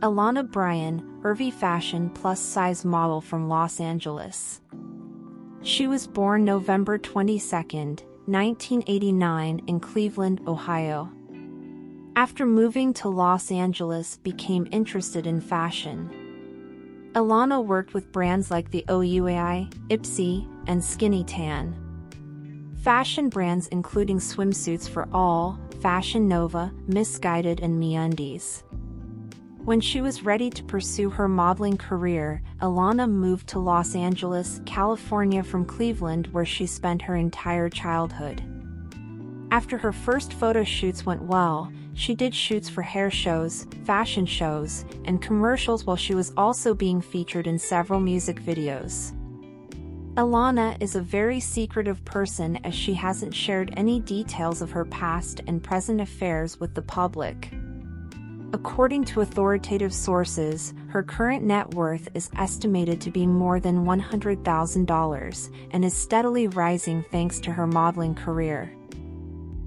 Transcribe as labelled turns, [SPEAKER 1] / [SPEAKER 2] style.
[SPEAKER 1] Ellana Bryan, curvy fashion plus-size model from Los Angeles. She was born November 22, 1989 in Cleveland, Ohio. After moving to Los Angeles, became interested in fashion. Ellana worked with brands like the OUAI, Ipsy, and Skinny Tan. Fashion brands including swimsuits for All, Fashion Nova, Missguided and MeUndies. When she was ready to pursue her modeling career, Ellana moved to Los Angeles, California from Cleveland, where she spent her entire childhood. After her first photo shoots went well, she did shoots for hair shows, fashion shows, and commercials, while she was also being featured in several music videos. Ellana is a very secretive person, as she hasn't shared any details of her past and present affairs with the public. According to authoritative sources, her current net worth is estimated to be more than $100,000 and is steadily rising thanks to her modeling career.